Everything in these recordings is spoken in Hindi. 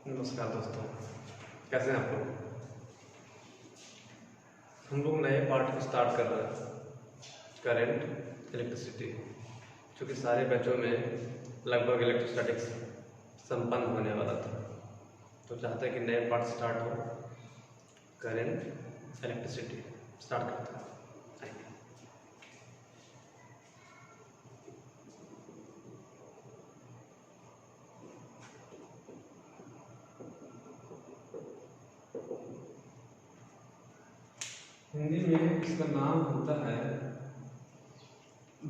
नमस्कार दोस्तों, कैसे हैं आप लोग। हम लोग नए पार्ट को स्टार्ट कर रहे हैं, करंट इलेक्ट्रिसिटी। क्योंकि सारे बैचों में लगभग इलेक्ट्रोस्टैटिक्स संपन्न होने वाला था, तो चाहते हैं कि नए पार्ट स्टार्ट हो। करंट इलेक्ट्रिसिटी स्टार्ट करते हैं। हिंदी में इसका नाम होता है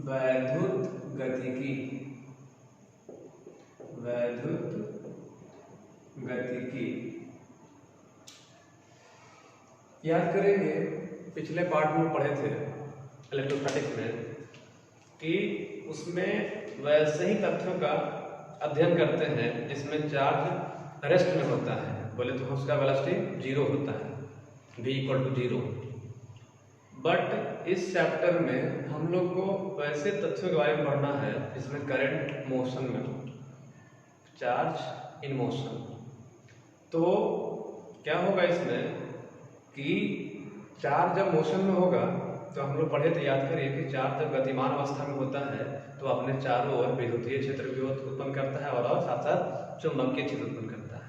वैद्युत गतिकी। वैद्युत गतिकी याद करेंगे, पिछले पार्ट में पढ़े थे इलेक्ट्रोस्टैटिक्स में कि उसमें वैसे ही तथ्यों का अध्ययन करते हैं जिसमें चार्ज रेस्ट में होता है। बोले तो उसका वेलोसिटी जीरो होता है, v = 0। बट इस चैप्टर में हम लोग को वैसे तथ्यों के बारे में पढ़ना है जिसमें करंट मोशन में हो, चार्ज इन मोशन। तो क्या होगा इसमें कि चार्ज जब मोशन में होगा, तो हम लोग पढ़े थे, याद करिए कि चार्ज जब गतिमान अवस्था में होता है तो अपने चारों ओर विद्युतीय क्षेत्र भी उत्पन्न करता है और साथ साथ चुंबकीय क्षेत्र उत्पन्न करता है।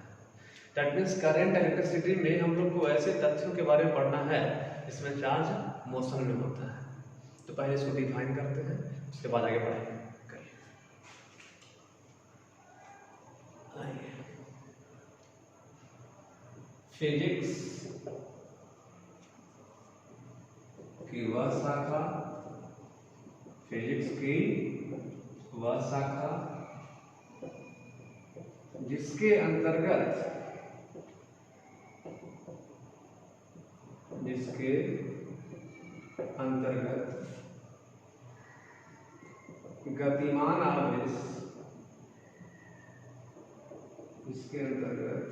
दैट मीन्स करंट इलेक्ट्रिसिटी में हम लोग को ऐसे तथ्यों के बारे में पढ़ना है इसमें चार्ज मोशन में होता है। तो पहले इसको डिफाइन करते हैं, उसके बाद आगे बढ़ेंगे। फिजिक्स की वह शाखा, फिजिक्स की वह शाखा जिसके अंतर्गत गतिमान आवेश, इसके अंतर्गत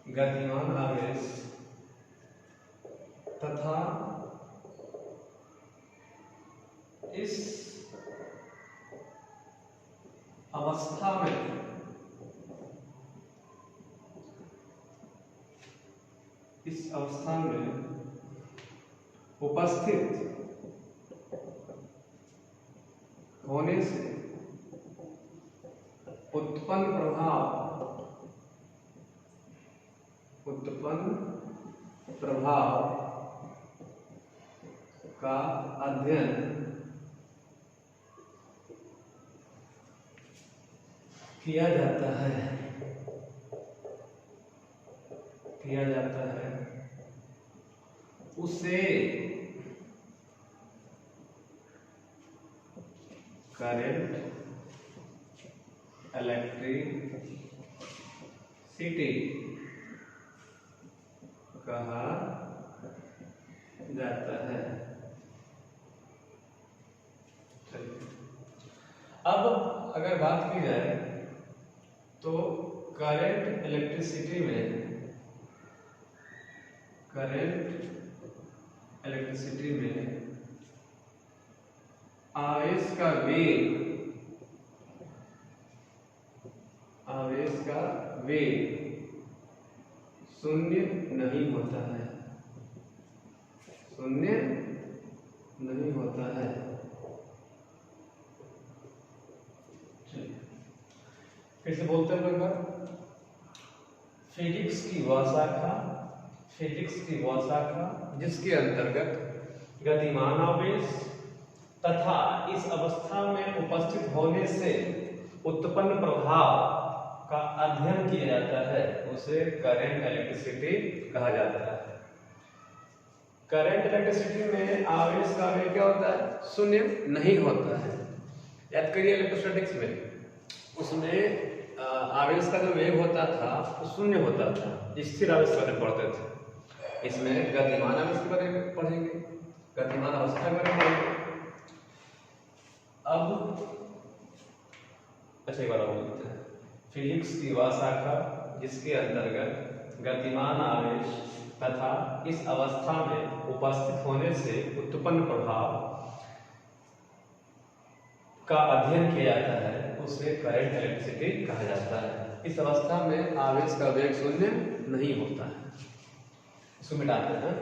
गतिमान आवेश तथा इस अवस्था में उपस्थित होने से उत्पन्न प्रभाव का अध्ययन किया जाता है। उसे करंट इलेक्ट्रिसिटी कहा जाता है। अब अगर बात की जाए तो करंट इलेक्ट्रिसिटी में आवेश का वेग शून्य नहीं होता है। फिर से बोलते हैं एक बार। फिजिक्स की वह शाखा जिसके अंतर्गत गतिमान आवेश तथा इस अवस्था में उपस्थित होने से उत्पन्न प्रभाव का अध्ययन किया जाता है, उसे करंट इलेक्ट्रिसिटी कहा जाता है। करंट इलेक्ट्रिसिटी में आवेश का वेग क्या होता है? शून्य नहीं होता है। याद करिए, इलेक्ट्रोस्टैटिक्स में उसमें आवेश का जो वेग होता था वो शून्य होता था, स्थिर आवेश के बारे में पढ़ते थे। इसमें गतिमान आवेश के बारे में पढ़ेंगे, गतिमान अवस्था के बारे में पढ़ेंगे। अब अच्छा एक बार और बोलते हैं। फिजिक्स की वह शाखा जिसके अंतर्गत गतिमान आवेश तथा इस अवस्था में उपस्थित होने से उत्पन्न प्रभाव का अध्ययन किया जाता है, उसे करंट इलेक्ट्रिसिटी कहा जाता है। इस अवस्था में आवेश का वेग शून्य नहीं होता है। इसको मिटाते हैं।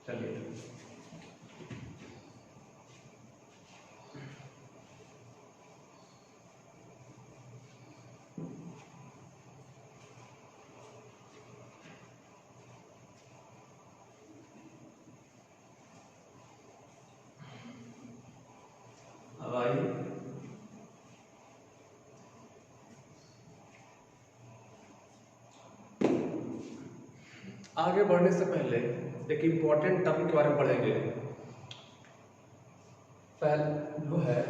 चलिए, अब आइए आगे बढ़ने से पहले एक इम्पोर्टेंट टर्म के बारे में पढ़ेंगे। पहले वो है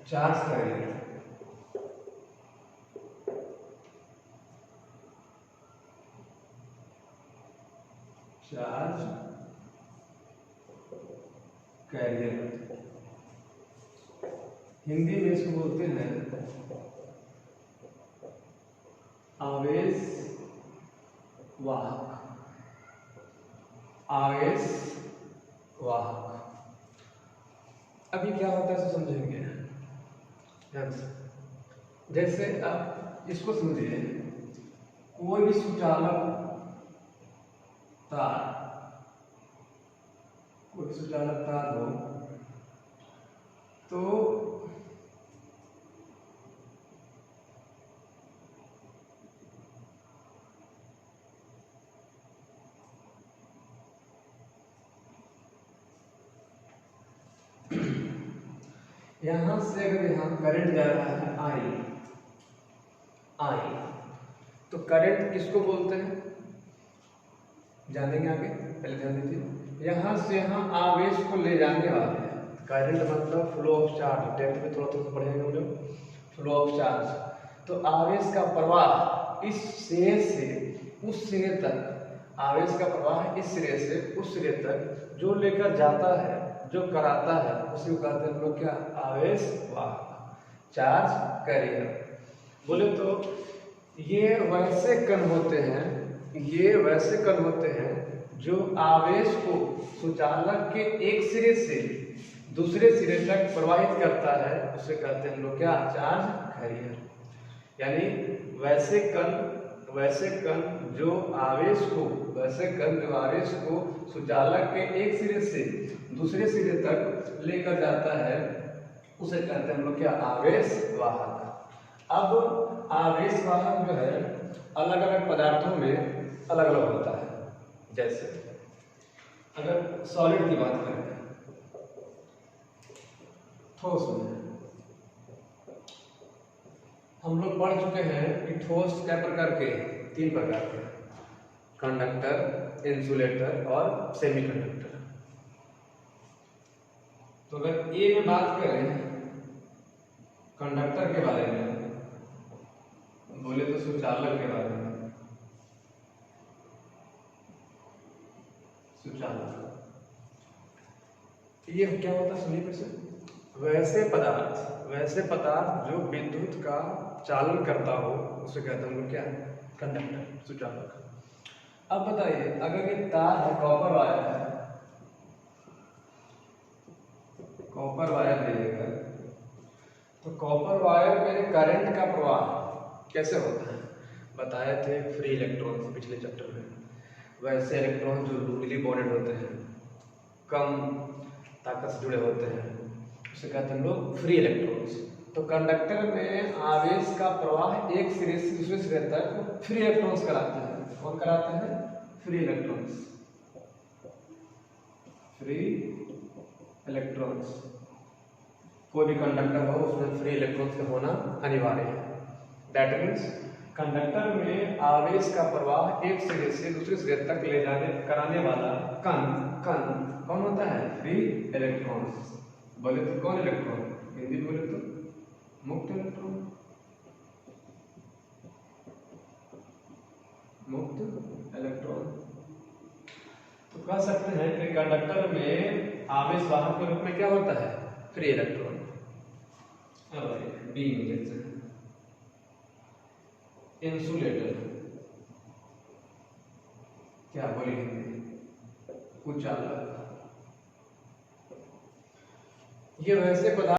charge carrier. Charge carrier Hindi में इसको बोलते हैं आवेश वाहक। आवेश वाहक। अभी क्या होता है इसे समझेंगे। जैसे आप इसको समझिए, कोई भी सुचालक तार, कोई सुचालक तार हो तो यहां से अगर यहां करंट जा रहा है आई, तो करंट किसको बोलते हैं जानेंगे आगे। पहले ध्यान दीजिए, यहां से यहां आवेश को ले जाने वाले हैं। करंट मतलब फ्लो ऑफ चार्ज, टेंथ में थोड़ा थोड़ा पढ़ेंगे हम लोग, फ्लो ऑफ चार्ज। तो आवेश का प्रवाह इस सिरे से उस सिरे तक, आवेश का प्रवाह इस सिरे से उस सिरे तक जो लेकर जाता है, जो कराता है, उसी को कहते हैं हम लोग क्या, आवेश वाहक, चार्ज कैरियर। बोले तो ये वैसे कण होते हैं, ये वैसे कण होते हैं जो आवेश को सुचालक के एक सिरे से दूसरे सिरे तक प्रवाहित करता है, उसे कहते हैं हम लोग क्या, चार्ज कैरियर। यानी वैसे कण जो आवेश को सुचालक के एक सिरे से दूसरे सिरे तक लेकर जाता है, उसे कहते हैं हम लोग क्या, आवेश वाहक। अब आवेश वाहक जो है अलग अलग पदार्थों में अलग अलग होता है। जैसे अगर सॉलिड की बात करें, ठोस में हम लोग पढ़ चुके हैं कि ठोस क्या प्रकार के, 3 प्रकार के, कंडक्टर, इंसुलेटर और सेमीकंडक्टर। तो अगर ए में बात करें कंडक्टर के बारे में, बोले तो सुचालक के बारे में, सुचालक ये क्या होता है सुनिए फिर से। वैसे पदार्थ जो विद्युत का चालन करता हो उसे कहते हैं हम लोग क्या, कंडक्टर, सुचालक। अब बताइए, अगर ये तार है, कॉपर वायर है, कॉपर वायर लीजिएगा, तो कॉपर वायर में करंट का प्रवाह कैसे होता है बताए थे फ्री इलेक्ट्रॉन पिछले चैप्टर में। वैसे इलेक्ट्रॉन जो लूजली बॉन्डेड होते हैं, कम ताकत से जुड़े होते हैं, उसे कहते हैं लोग फ्री इलेक्ट्रॉन्स। तो कंडक्टर में आवेश का प्रवाह एक सिरे से दूसरे सिरे तक फ्री इलेक्ट्रॉन्स कराते हैं। कौन कराते हैं, फ्री इलेक्ट्रॉन्स, फ्री इलेक्ट्रॉन्स। कोई भी कंडक्टर हो उसमें फ्री इलेक्ट्रॉन्स का होना अनिवार्य है। दैट मीन्स कंडक्टर में आवेश का प्रवाह एक सिरे से दूसरे सिरे तक ले जाने कराने वाला कण कौन होता है, फ्री इलेक्ट्रॉन्स। बोले तो कौन इलेक्ट्रॉन, हिंदी बोले तो मुक्त इलेक्ट्रॉन, मुक्त इलेक्ट्रॉन। तो कह सकते हैं कि कंडक्टर में आवेश वाहक के रूप में क्या होता है, फ्री इलेक्ट्रॉन। अब बी में देखते हैं इंसुलेटर, क्या बोले, कुचालक। ये वैसे पदार्थ